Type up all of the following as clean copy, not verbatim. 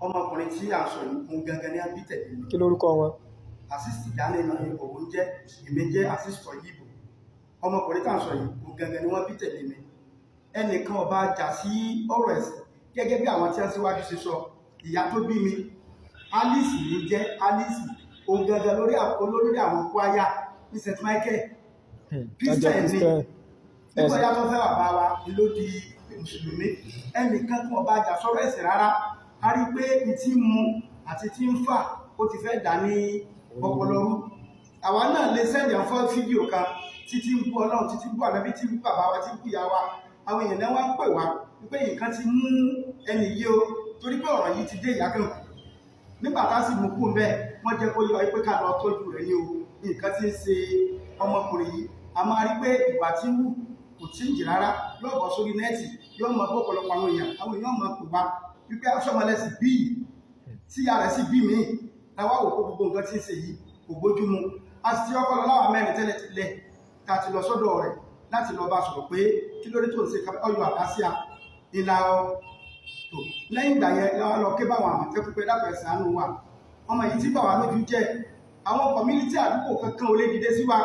ọmọkùnrin tí à ń sọ yìí fún gangan ní àbí tẹ̀lé mi. Kí lórúkọ wọn? Assist ìdáná ìmọ̀ òun jẹ́ èmi jẹ́ assist yìí. Ọmọkùnrin tí à ń sọ yìí fún gangan ni wọ́n bí tẹ̀lé mi. Ẹnìkan ọba jà sí ọ̀rọ̀ ẹ̀sìn gẹ́gẹ́ bí àwọn tí wọ́n síwájú ṣe sọ. Ìyá tó bí mi Alice ló jẹ́ Alice òun gangan olórí àwọn kwaya ní St. Michael Christian ni nígbà yá tó fẹ́ bàbá wa ló di mùsùlùmí. Ẹnìkan kan ọba jà sọ́rọ̀ ẹ̀sìn rárá. A rí pé ìtí mu àti tí ń fà ó ti fẹ́ dà ní ọpọlọrú. Àwa náà lè sẹ́ndì àwọn fídíò kan títí ń bú Ọlọ́run títí ń bú ànábì tí ń bú bàbá wa tí ń bú ìyá wa. Àwọn èèyàn náà wá ń pè wá wípé nǹkan ti mú ẹni yìí o torí pé ọ̀rọ̀ yìí ti dé ìyá kan. Nígbà tá sì mú kú ń bẹ́ẹ̀ wọ́n jẹ́ kó yọ pé ká lọ tọ́jú rẹ̀ ní o. Nǹkan tí ń ṣe ọmọkùnrin yìí a máa rí pé ìwà tí ń wù kò tí ń jì rárá. Yóò bọ́ sórí nẹ́ẹ̀tì yóò mọ ọ̀pọ̀lọpọ̀ àwọn èèyàn máa pè wá wípé aṣọ́mọlẹ́sì bí tí ìyá rẹ̀ sì bí mi láwá wò kó gbogbo nǹkan tí ń ṣe yìí kò bójú mu. A sì ti ọkọ̀ lọ láwọn mẹ́rin tẹ́lẹ̀ ká ti lọ sọ́dọ̀ rẹ̀ láti lọ bá sọ̀rọ̀ pé kí lórí tó ń ṣe ọyọ̀ àdásíà ìlà tó lẹ́yìn ìgbà yẹn lọ ké báwọn àmọ̀tẹ́kùn pé dápẹ́ ṣàánú wa. Ọmọ yìí tí bà wá lójú jẹ́ àwọn kọ̀mílítì àdúgbò kankan ò lè dìde sí wa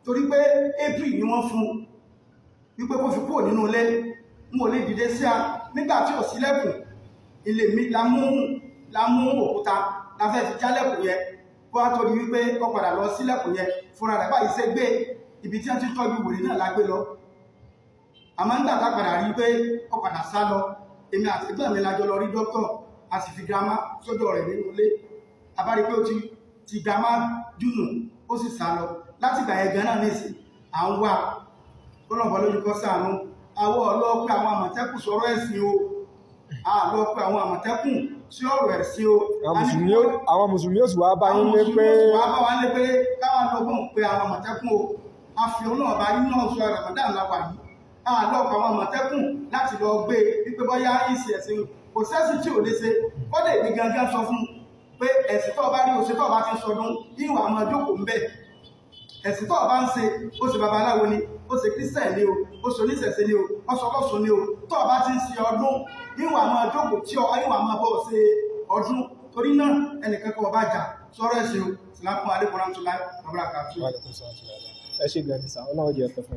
torí pé April ni wọ́n fún wípé kó fi kúrò nínú ilé wọn ò lè dìde sí a nígbà tí ò sílẹ̀kùn ilé mi la mú òkúta la fẹ́ fi jálẹ̀kùn yẹn kó wá tó di wípé ó padà lọ sílẹ̀kùn yẹn fúnra rẹ̀ báyìí ṣe gbé ibi tí wọ́n ti tọ́jú wèrè náà la gbé lọ. Àmọ́ nígbà tá padà rí pé ó padà sá lọ èmi àti ẹgbẹ́ mi lájọ lọ rí dókítà a sì fi girama sọ́dọ̀ rẹ̀ nínú ilé a bá rí pé ó ti girama dùnù ó sì sá lọ láti ìgbà yẹn gan-an nísìn à ń wá kó lọ́bọ̀ lójú kọ́ ṣàánú. Àwọn ọlọ́pẹ́ àwọn àmọ̀tẹ́kùn sọ̀rọ̀ ẹ̀sìn o àlọ́pẹ́ àwọn àmọ̀tẹ́kùn sí ọ̀rọ̀ ẹ̀sìn o. Àwọn mùsùlùmí ó sì wá bá yín lé pé káwọn lọ́gbọ̀n pé àwọn àmọ̀tẹ́kùn o a fi òun náà bá yín náà sọ Ramadan láwà yìí àlọ́pẹ́ àwọn àmọ̀tẹ́kùn láti lọ gbé wípé bọ́yá ìsì ẹ̀sìn kò sẹ́sìn tí ò lè ṣe kọ́dẹ̀ ní gangan sọ fún pé ẹ̀sìn tó bá rí o ṣe tó bá ti sọdún ìwà àmọ́ jókòó ń bẹ̀. Ẹ̀sìn tó bá ń ṣe ó ṣe babaláwo ni ó ṣe Christian ni o ó ṣe oníṣẹ̀ṣe ni o ó ṣe ọlọ́sùn ni o tó bá ti ń ṣe ọdún ìwà máa jókòó tí ìwà máa bọ́ ṣe ọdún torí náà ẹnìkan kan ọba jà sọ̀rọ̀ ẹ̀sìn o. Assalamu alaikum warahmatullahi wabarakatuh. Ẹ ṣe gbẹ̀mí sá Ọlọ́run jẹ́ ẹ̀tọ́ fún